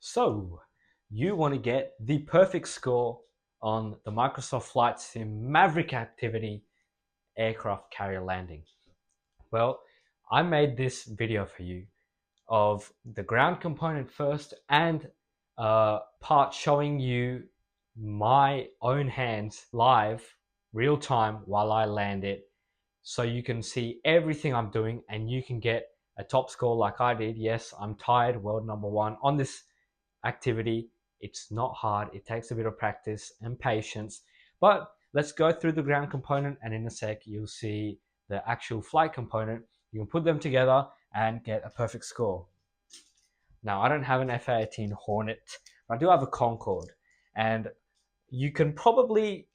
So, you want to get the perfect score on the Microsoft Flight Sim Maverick activity aircraft carrier landing. Well, I made this video for you of the ground component first and a part showing you my own hands live, real time while I land it, so you can see everything I'm doing and you can get a top score like I did. Yes, I'm tied world number one on this activity. It's not hard. It takes a bit of practice and patience, but let's go through the ground component, and in a sec you'll see the actual flight component. You can put them together and get a perfect score. Now, I don't have an FA-18 Hornet, but I do have a Concorde, and you can probably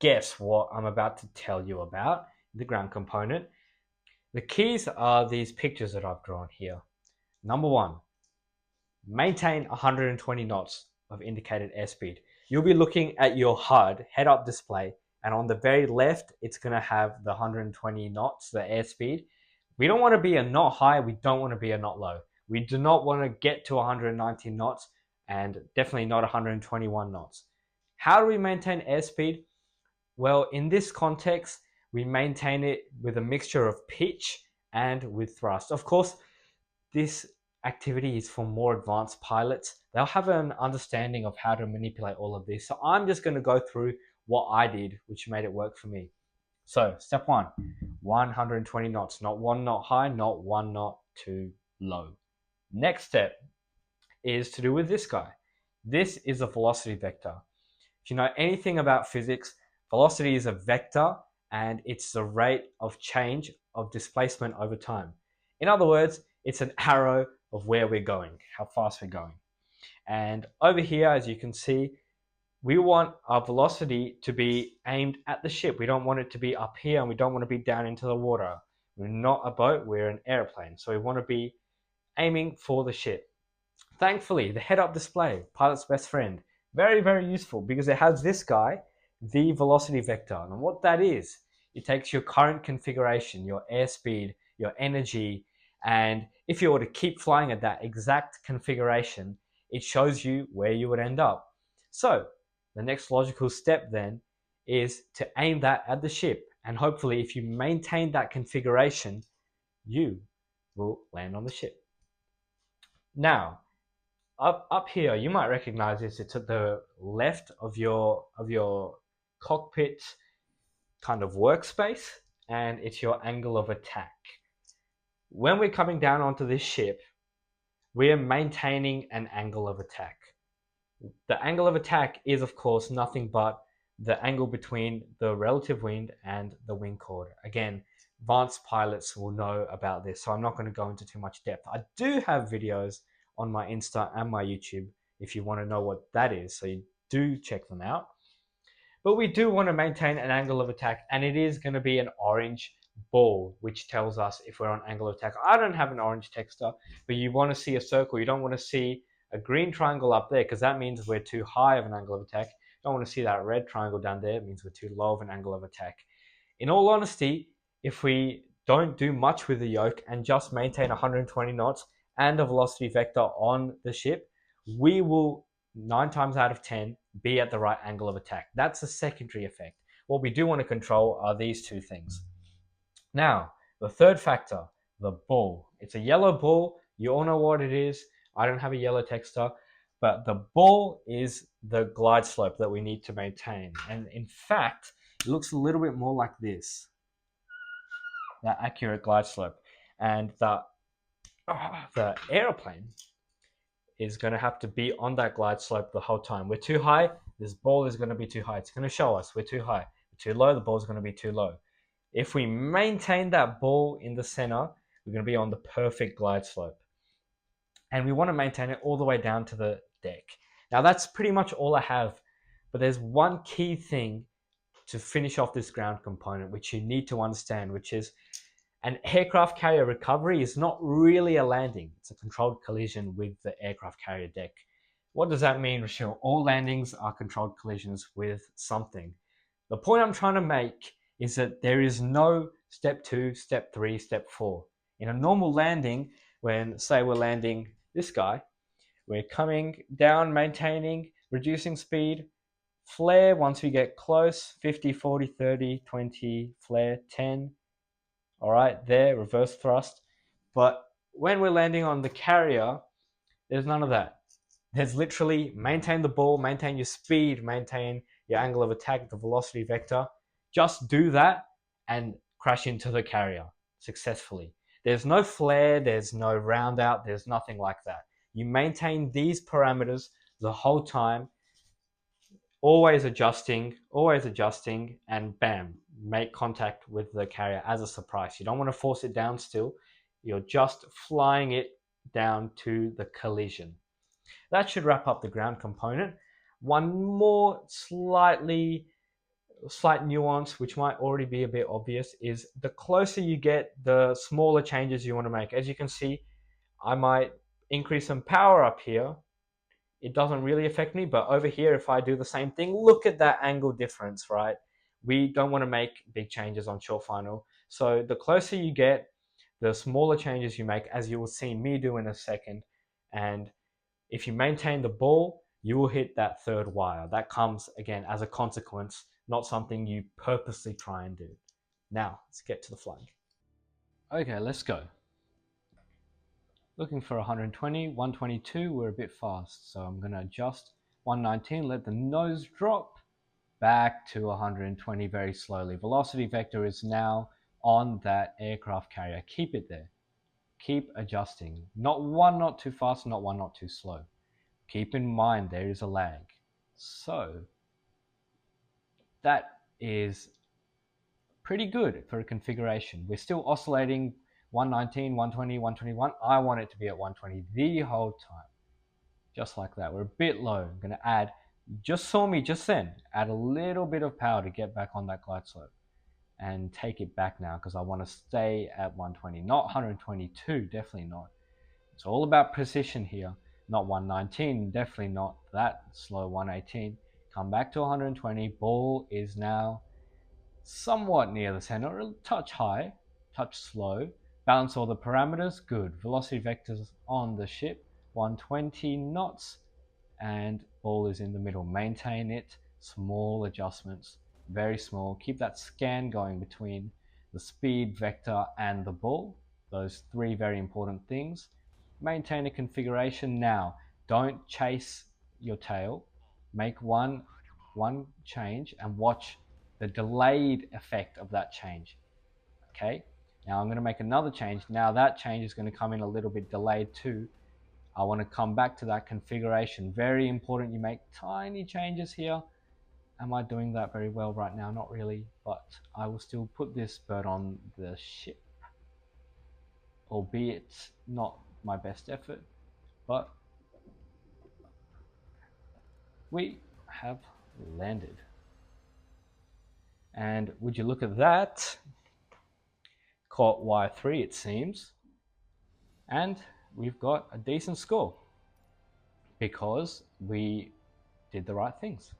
guess what I'm about to tell you about the ground component. The keys are these pictures that I've drawn here. Number one, maintain 120 knots of indicated airspeed. You'll be looking at your HUD head-up display, and on the very left, it's going to have the 120 knots, the airspeed. We don't want to be a knot high. We don't want to be a knot low. We do not want to get to 119 knots and definitely not 121 knots. How do we maintain airspeed? Well, in this context, we maintain it with a mixture of pitch and with thrust. Of course, this activity is for more advanced pilots. They'll have an understanding of how to manipulate all of this. So I'm just going to go through what I did, which made it work for me. So step one, 120 knots, not one knot high, not one knot too low. Next step is to do with this guy. This is a velocity vector. If you know anything about physics, velocity is a vector and it's the rate of change of displacement over time. In other words, it's an arrow of where we're going, how fast we're going. And over here, as you can see, we want our velocity to be aimed at the ship. We don't want it to be up here and we don't want to be down into the water. We're not a boat, we're an airplane. So we want to be aiming for the ship. Thankfully, the head-up display, pilot's best friend, very, very useful because it has this guy, the velocity vector. And what that is, it takes your current configuration, your airspeed, your energy, and if you were to keep flying at that exact configuration, it shows you where you would end up. So the next logical step then is to aim that at the ship. And hopefully if you maintain that configuration, you will land on the ship. Now, up here, you might recognize this. It's at the left of your cockpit kind of workspace, and it's your angle of attack. When we're coming down onto this ship, we're maintaining an angle of attack. The angle of attack is, of course, nothing but the angle between the relative wind and the wing chord. Again, advanced pilots will know about this, so I'm not going to go into too much depth. I do have videos on my Insta and my YouTube if you want to know what that is, so you do check them out. But we do want to maintain an angle of attack, and it is going to be an orange ball, which tells us if we're on angle of attack. I don't have an orange texture, but you want to see a circle. You don't want to see a green triangle up there because that means we're too high of an angle of attack. You don't want to see that red triangle down there. It means we're too low of an angle of attack. In all honesty, if we don't do much with the yoke and just maintain 120 knots and a velocity vector on the ship, we will 9 times out of 10 be at the right angle of attack. That's a secondary effect. What we do want to control are these two things. Now, the third factor, the ball. It's a yellow ball. You all know what it is. I don't have a yellow texture, but the ball is the glide slope that we need to maintain. And in fact, it looks a little bit more like this, that accurate glide slope. And the airplane is going to have to be on that glide slope the whole time. We're too high, this ball is going to be too high. It's going to show us we're too high. We're too low, the ball is going to be too low. If we maintain that ball in the center, we're going to be on the perfect glide slope. And we want to maintain it all the way down to the deck. Now that's pretty much all I have, but there's one key thing to finish off this ground component, which you need to understand, which is an aircraft carrier recovery is not really a landing. It's a controlled collision with the aircraft carrier deck. What does that mean, Rachel? All landings are controlled collisions with something. The point I'm trying to make is that there is no step 2, step 3, step 4. In a normal landing, when say we're landing this guy, We're coming down, maintaining, reducing speed, flare once we get close, 50, 40, 30, 20, flare, 10. All right, there, reverse thrust. But when we're landing on the carrier, there's none of that. There's literally maintain the ball, maintain your speed, maintain your angle of attack, the velocity vector. Just do that and crash into the carrier successfully. There's no flare, there's no round out, there's nothing like that. You maintain these parameters the whole time, always adjusting, and bam, make contact with the carrier as a surprise. You don't want to force it down still. You're just flying it down to the collision. That should wrap up the ground component. One more slight nuance, which might already be a bit obvious, is the closer you get, the smaller changes you want to make. As you can see, I might increase some power up here. It doesn't really affect me, but over here, if I do the same thing, look at that angle difference, right? We don't want to make big changes on short final. So the closer you get, the smaller changes you make, as you will see me do in a second. And if you maintain the ball, you will hit that third wire. That comes, again, as a consequence, not something you purposely try and do. Now, let's get to the flying. Okay, let's go. Looking for 120, 122, we're a bit fast. So I'm going to adjust 119, let the nose drop back to 120 very slowly. Velocity vector is now on that aircraft carrier. Keep it there. Keep adjusting. Not one knot too fast, not one knot too slow. Keep in mind there is a lag. So that is pretty good for a configuration. We're still oscillating 119, 120, 121. I want it to be at 120 the whole time. Just like that. We're a bit low. I'm going to add, just saw me just then, add a little bit of power to get back on that glide slope and take it back now because I want to stay at 120, not 122, definitely not. It's all about precision here, not 119, definitely not that slow, 118. Come back to 120, ball is now somewhat near the center, a touch high, touch slow. Balance all the parameters, good. Velocity vectors on the ship, 120 knots, and ball is in the middle. Maintain it, small adjustments, very small. Keep that scan going between the speed vector and the ball. Those three very important things. Maintain a configuration now. Don't chase your tail. Make one change and watch the delayed effect of that change. Okay, now I'm going to make another change. Now that change is going to come in a little bit delayed too. I want to come back to that configuration. Very important you make tiny changes here. Am I doing that very well right now? Not really, but I will still put this bird on the ship, albeit not my best effort, but we have landed. And would you look at that? Caught Y3 it seems. And we've got a decent score because we did the right things.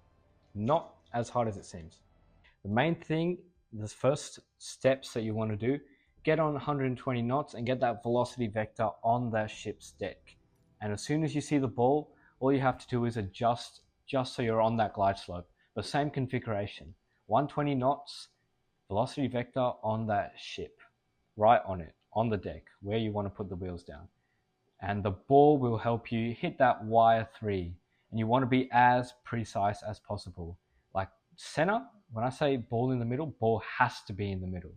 Not as hard as it seems. The main thing, the first steps that you want to do, get on 120 knots and get that velocity vector on that ship's deck. And as soon as you see the ball, all you have to do is adjust just so you're on that glide slope. But same configuration, 120 knots, velocity vector on that ship, right on it, on the deck, where you want to put the wheels down. And the ball will help you hit that wire 3. And you want to be as precise as possible. Like center, when I say ball in the middle, ball has to be in the middle.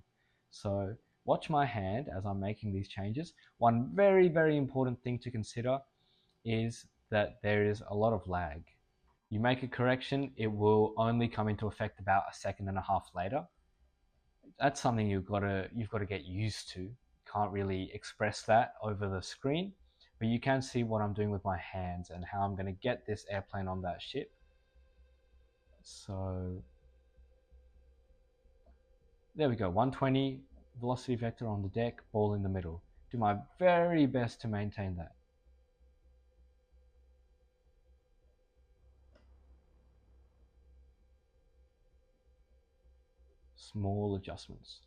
So watch my hand as I'm making these changes. One very, very important thing to consider is that there is a lot of lag. You make a correction, it will only come into effect about a second and a half later. That's something you've got to get used to. Can't really express that over the screen, but you can see what I'm doing with my hands and how I'm going to get this airplane on that ship. So there we go, 120 velocity vector on the deck, ball in the middle. Do my very best to maintain that. Small adjustments.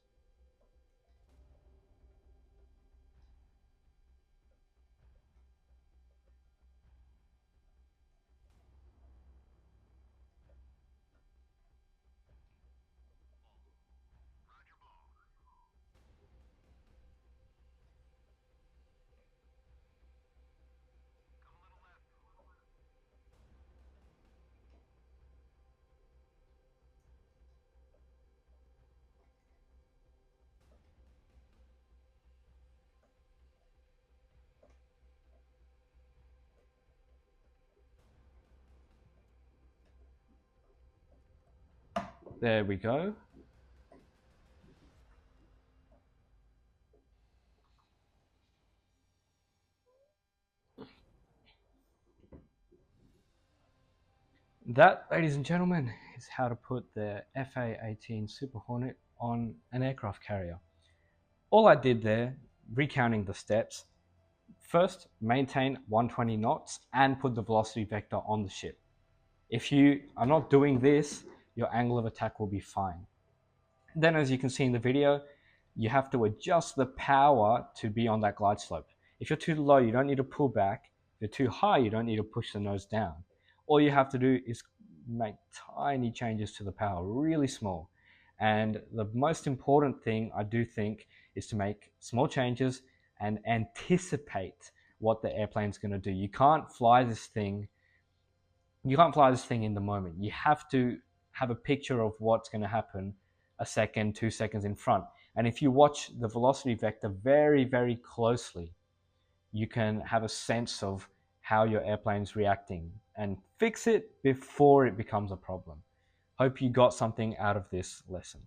There we go. That, ladies and gentlemen, is how to put the FA-18 Super Hornet on an aircraft carrier. All I did there, recounting the steps, first maintain 120 knots and put the velocity vector on the ship. If you are not doing this, your angle of attack will be fine. Then, as you can see in the video, you have to adjust the power to be on that glide slope. If you're too low, you don't need to pull back. If you're too high, you don't need to push the nose down. All you have to do is make tiny changes to the power, really small. And the most important thing, I do think, is to make small changes and anticipate what the airplane's going to do. You can't fly this thing in the moment. You have to have a picture of what's going to happen a second, 2 seconds in front. And if you watch the velocity vector very, very closely, you can have a sense of how your airplane's reacting and fix it before it becomes a problem. Hope you got something out of this lesson.